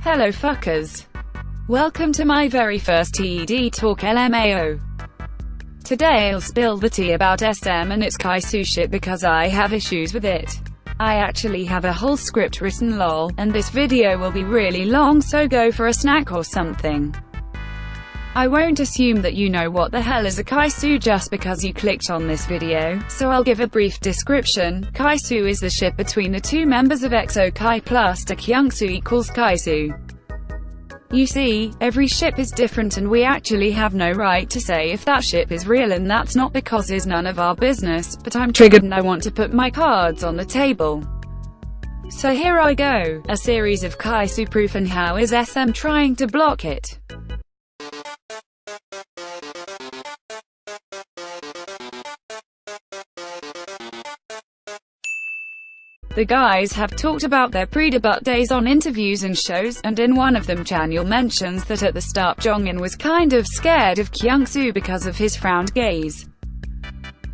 Hello fuckers. Welcome to my very first TED Talk LMAO. Today I'll spill the tea about SM and its KaiSoo's shit because I have issues with it. I actually have a whole script written lol, and this video will be really long, so go for a snack or something. I won't assume that you know what the hell is a KaiSoo's just because you clicked on this video, so I'll give a brief description. KaiSoo's is the ship between the two members of EXO Kai plus Kyungsoo equals KaiSoo's. You see, every ship is different and we actually have no right to say if that ship is real, and that's not because it's none of our business, but I'm triggered and I want to put my cards on the table. So here I go, a series of KaiSoo's proof and how is SM trying to block it. The guys have talked about their pre-debut days on interviews and shows, and in one of them Chanyeol mentions that at the start Jongin was kind of scared of Kyungsoo because of his frowned gaze.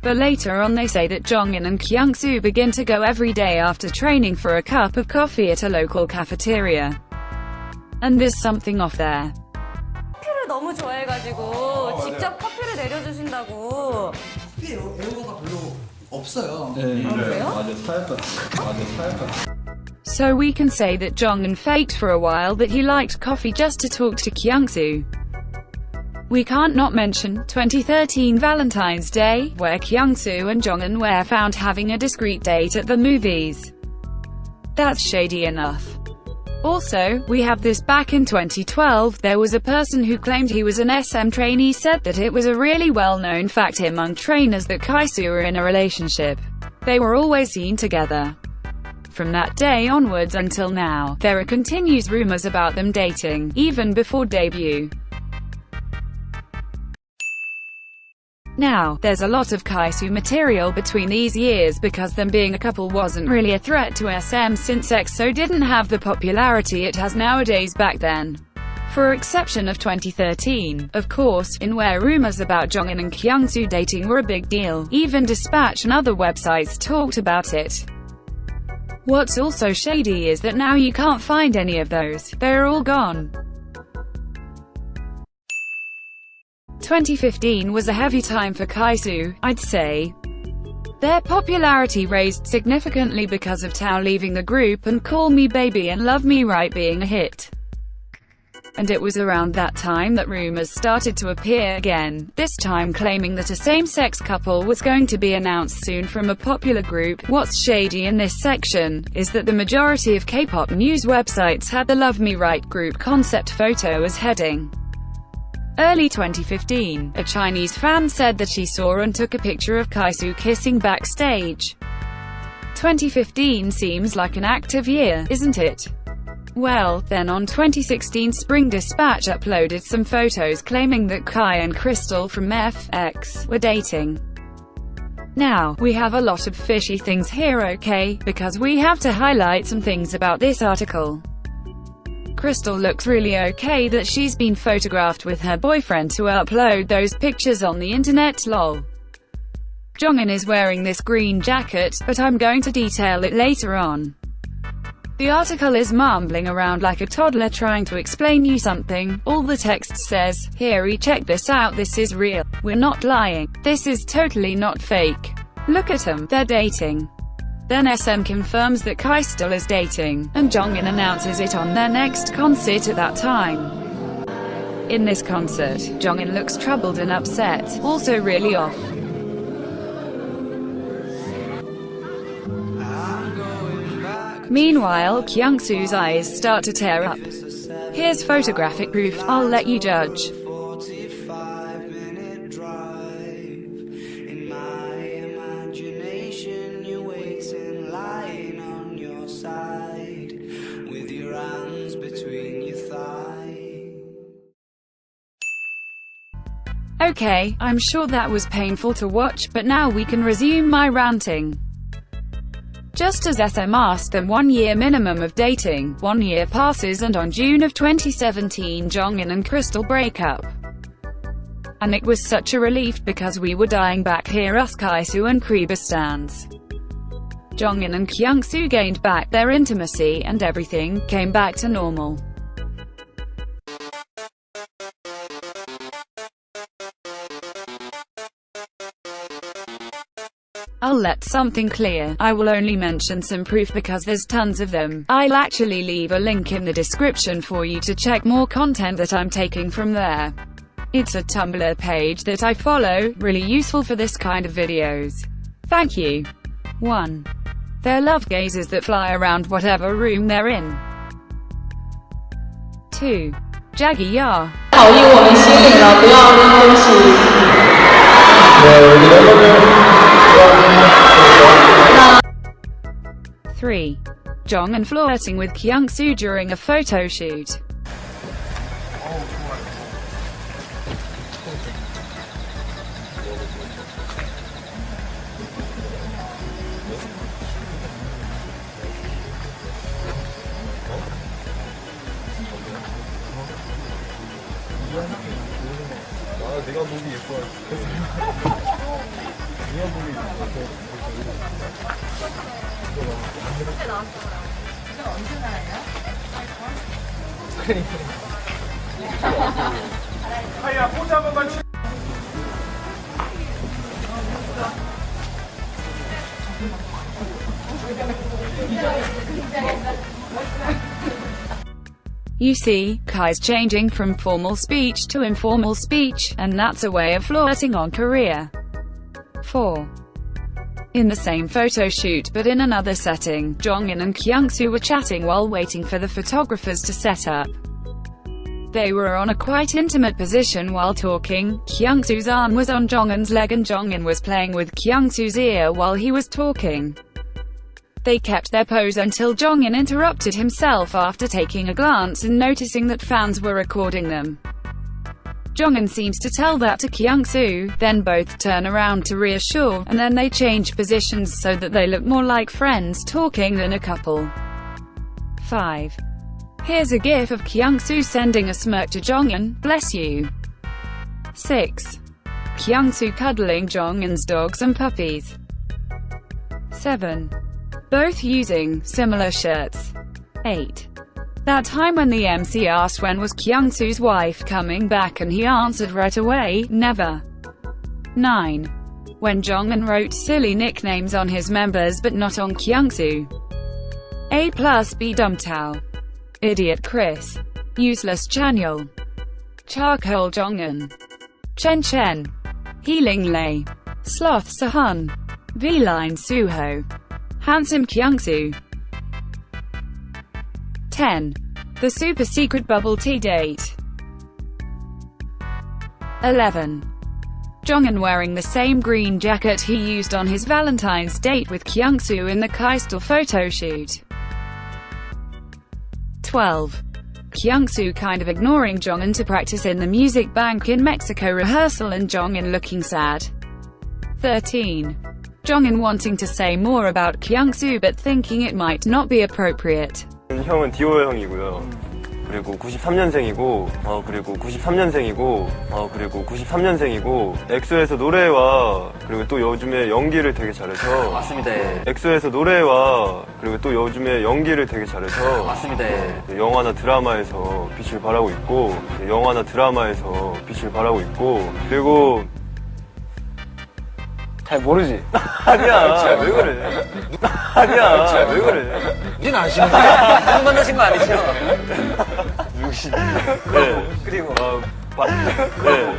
But later on they say that Jongin and Kyungsoo begin to go every day after training for a cup of coffee at a local cafeteria. And there's something off there. 커피를 너무 좋아해가지고 직접 커피를 내려주신다고. 커피 애호가 별로 없어요. 네. 아, 그래요? 맞아, 사약가. So we can say that Jongin faked for a while that he liked coffee just to talk to Kyungsoo. We can't not mention 2013 Valentine's Day, where Kyungsoo and Jongin were found having a discreet date at the movies. That's shady enough. Also, we have this back in 2012, there was a person who claimed he was an SM trainee said that it was a really well-known fact among trainers that KaiSoo's were in a relationship. They were always seen together. From that day onwards until now, there are continuous rumors about them dating, even before debut. Now, there's a lot of KaiSoo's material between these years because them being a couple wasn't really a threat to SM since EXO didn't have the popularity it has nowadays back then. For exception of 2013, of course, in where rumors about Jongin and Kyungsoo dating were a big deal, even Dispatch and other websites talked about it. What's also shady is that now you can't find any of those, they're all gone. 2015 was a heavy time for KaiSoo's, I'd say. Their popularity raised significantly because of Tao leaving the group and Call Me Baby and Love Me Right being a hit. And it was around that time that rumors started to appear again, this time claiming that a same-sex couple was going to be announced soon from a popular group. What's shady in this section is that the majority of K-pop news websites had the Love Me Right group concept photo as heading. Early 2015, a Chinese fan said that she saw and took a picture of KaiSoo's kissing backstage. 2015 seems like an active year, isn't it? Well, then on 2016 Spring Dispatch uploaded some photos claiming that Kai and Crystal from FX were dating. Now, we have a lot of fishy things here, okay, because we have to highlight some things about this article. Crystal looks really okay that she's been photographed with her boyfriend to upload those pictures on the internet lol. Jongin is wearing this green jacket, but I'm going to detail it later on. The article is mumbling around like a toddler trying to explain you something. All the text says, "Here, check this out, this is real. We're not lying. This is totally not fake. Look at them, they're dating." Then SM confirms that Kai still is dating, and Jongin announces it on their next concert at that time. In this concert, Jongin looks troubled and upset, also really off. Meanwhile, Kyungsoo's eyes start to tear up. Here's photographic proof, I'll let you judge. Okay, I'm sure that was painful to watch, but now we can resume my ranting. Just as SM asked them 1 year minimum of dating, 1 year passes and on June of 2017 Jongin and Crystal break up. And it was such a relief because we were dying back here, us KaiSoo's and Kreba stans. Jongin and Kyungsoo gained back their intimacy and everything came back to normal. I'll let something clear. I will only mention some proof because there's tons of them. I'll actually leave a link in the description for you to check more content that I'm taking from there. It's a Tumblr page that I follow, really useful for this kind of videos. Thank you. 1. They're love gazes that fly around whatever room they're in. 2. Jaggy ya. 考虑我们心领了，不要扔东西。 3. Jongin flirting with Kyungsoo during a photo shoot. 하이야 포즈 한 번만 치. You see, Kai's changing from formal speech to informal speech, and that's a way of flirting on Korea. 4. In the same photo shoot but in another setting, Jongin and Kyungsoo were chatting while waiting for the photographers to set up. They were on a quite intimate position while talking. Kyungsoo's arm was on Jongin's leg and Jongin was playing with Kyungsoo's ear while he was talking. They kept their pose until Jongin interrupted himself after taking a glance and noticing that fans were recording them. Jongin seems to tell that to Kyungsoo, then both turn around to reassure, and then they change positions so that they look more like friends talking than a couple. 5. Here's a gif of Kyungsoo sending a smirk to Jongin, bless you. 6. Kyungsoo cuddling Jongin's dogs and puppies. 7. Both using similar shirts. 8. That time when the MC asked when was Kyungsoo's wife coming back and he answered right away, never. 9. When Jongin wrote silly nicknames on his members but not on Kyungsoo. A+B Dumtao. Idiot Chris. Useless Chanyeol. Charcoal Jongin. Chen Chen. Healing Lei. Sloth Sehun. V-Line Suho. Handsome Kyungsoo. 10. The super secret bubble tea date. 11. Jongin wearing the same green jacket he used on his Valentine's date with Kyungsoo in the KaiSoo's photo shoot. 12. Kyungsoo kind of ignoring Jongin to practice in the music bank in Mexico rehearsal and Jongin looking sad. 13. Jongin wanting to say more about Kyungsoo but thinking it might not be appropriate. 형은 디오 형이고요. 그리고 93년생이고, 그리고 93년생이고, 엑소에서 노래와, 그리고 또 요즘에 연기를 되게 잘해서. 맞습니다. 예. 엑소에서 노래와, 그리고 또 요즘에 연기를 되게 잘해서. 맞습니다. 예. 영화나 드라마에서 빛을 발하고 있고, 그리고, 잘 모르지. 아니야, 왜 그래? 아니야, 왜 그래? 우린 아시는 거예요? 한번 만나신 거 아니죠? 네. 그리고 네.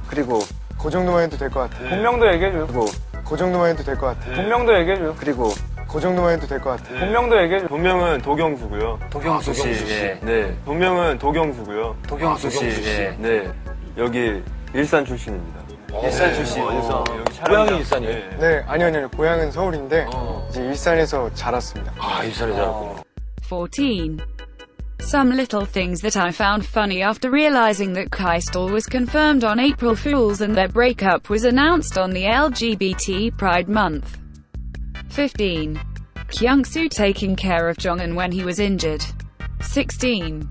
그리고 그 정도만 해도 될 것 같아. 본명도 얘기해줘요. 그리고 그 정도만 해도 될 것 같아. 본명도 얘기해줘요. 그리고 그 정도만 해도 될 것 같아. 본명도 얘기해줘요. 본명은 도경수고요. 도경수 씨. 예. 네. 본명은 도경수고요. 도경수 씨. 예. 네. 여기 일산 출신입니다. 일산 출신. 일산. 여기 고향이 일산이에요? 네. 네, 아니요. 고향은 서울인데 이제 일산에서 자랐습니다. 아, 일산에 자랐구나. 14. Some little things that I found funny after realizing that KaiSoo's was confirmed on April Fools and their breakup was announced on the LGBT Pride Month. 15. Kyungsoo taking care of Jongin when he was injured. 16.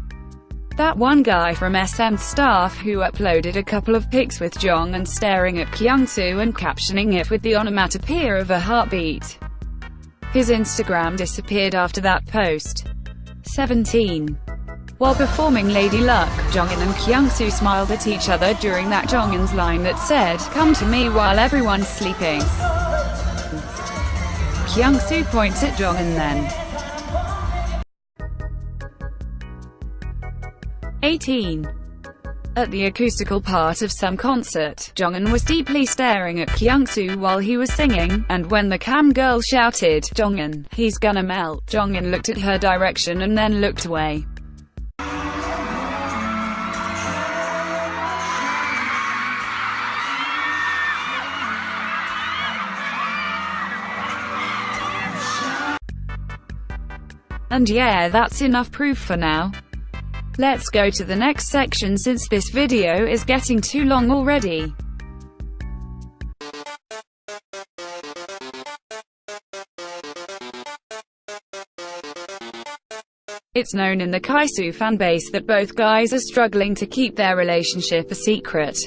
That one guy from SM staff who uploaded a couple of pics with Jongin staring at Kyungsoo and captioning it with the onomatopoeia of a heartbeat. His Instagram disappeared after that post. 17. While performing Lady Luck, Jongin and Kyungsoo smiled at each other during that Jongin's line that said, "Come to me while everyone's sleeping." Kyungsoo points at Jongin then. 18. At the acoustical part of some concert, Jongin was deeply staring at Kyungsoo while he was singing, and when the cam girl shouted, "Jongin, he's gonna melt," Jongin looked at her direction and then looked away. And yeah, that's enough proof for now. Let's go to the next section since this video is getting too long already. It's known in the KaiSoo's fanbase that both guys are struggling to keep their relationship a secret.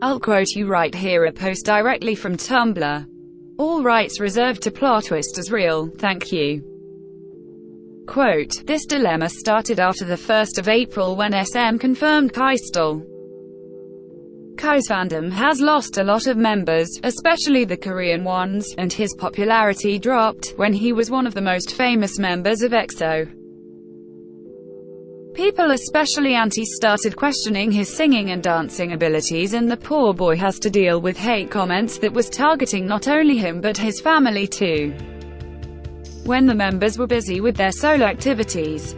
I'll quote you right here, a post directly from Tumblr. "All rights reserved to plot twist as real, thank you." Quote, "This dilemma started after the 1st of April when SM confirmed Kai stole. Kai's fandom has lost a lot of members, especially the Korean ones, and his popularity dropped when he was one of the most famous members of EXO. People, especially aunties, started questioning his singing and dancing abilities, and the poor boy has to deal with hate comments that was targeting not only him but his family too. When the members were busy with their solo activities,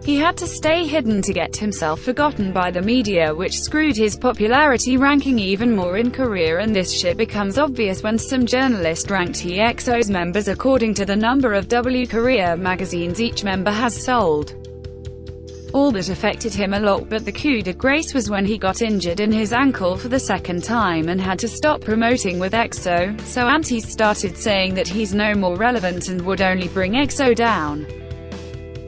he had to stay hidden to get himself forgotten by the media, which screwed his popularity ranking even more in Korea, and this shit becomes obvious when some journalist ranked EXO's members according to the number of W Korea magazines each member has sold. All that affected him a lot, but the coup de grace was when he got injured in his ankle for the second time and had to stop promoting with EXO, so aunties started saying that he's no more relevant and would only bring EXO down.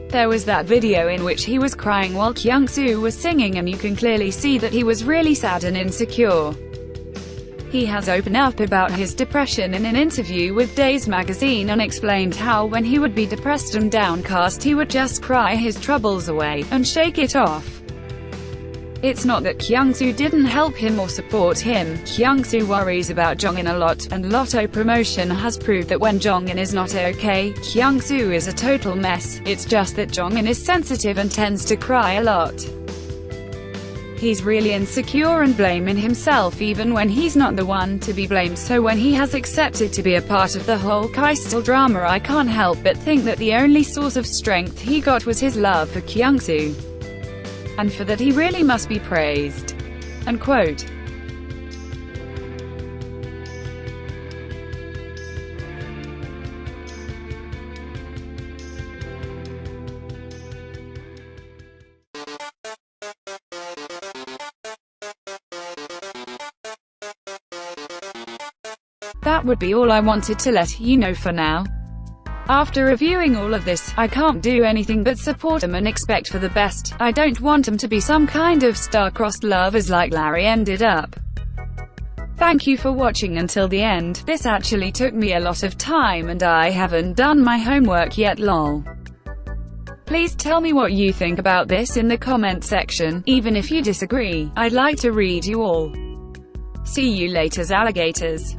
There was that video in which he was crying while Kyungsoo was singing, and you can clearly see that he was really sad and insecure. He has opened up about his depression in an interview with Days magazine and explained how when he would be depressed and downcast he would just cry his troubles away, and shake it off. It's not that Kyungsoo didn't help him or support him. Kyungsoo worries about Jongin a lot, and Lotto promotion has proved that when Jongin is not okay, Kyungsoo is a total mess. It's just that Jongin is sensitive and tends to cry a lot. He's really insecure and blaming himself even when he's not the one to be blamed, so when he has accepted to be a part of the whole KaiSoo's drama, I can't help but think that the only source of strength he got was his love for Kyungsoo. And for that he really must be praised." Unquote. That would be all I wanted to let you know for now. After reviewing all of this, I can't do anything but support him and expect for the best. I don't want him to be some kind of star-crossed lovers like Larry ended up. Thank you for watching until the end. This actually took me a lot of time and I haven't done my homework yet, lol. Please tell me what you think about this in the comment section. Even if you disagree, I'd like to read you all. See you later, alligators.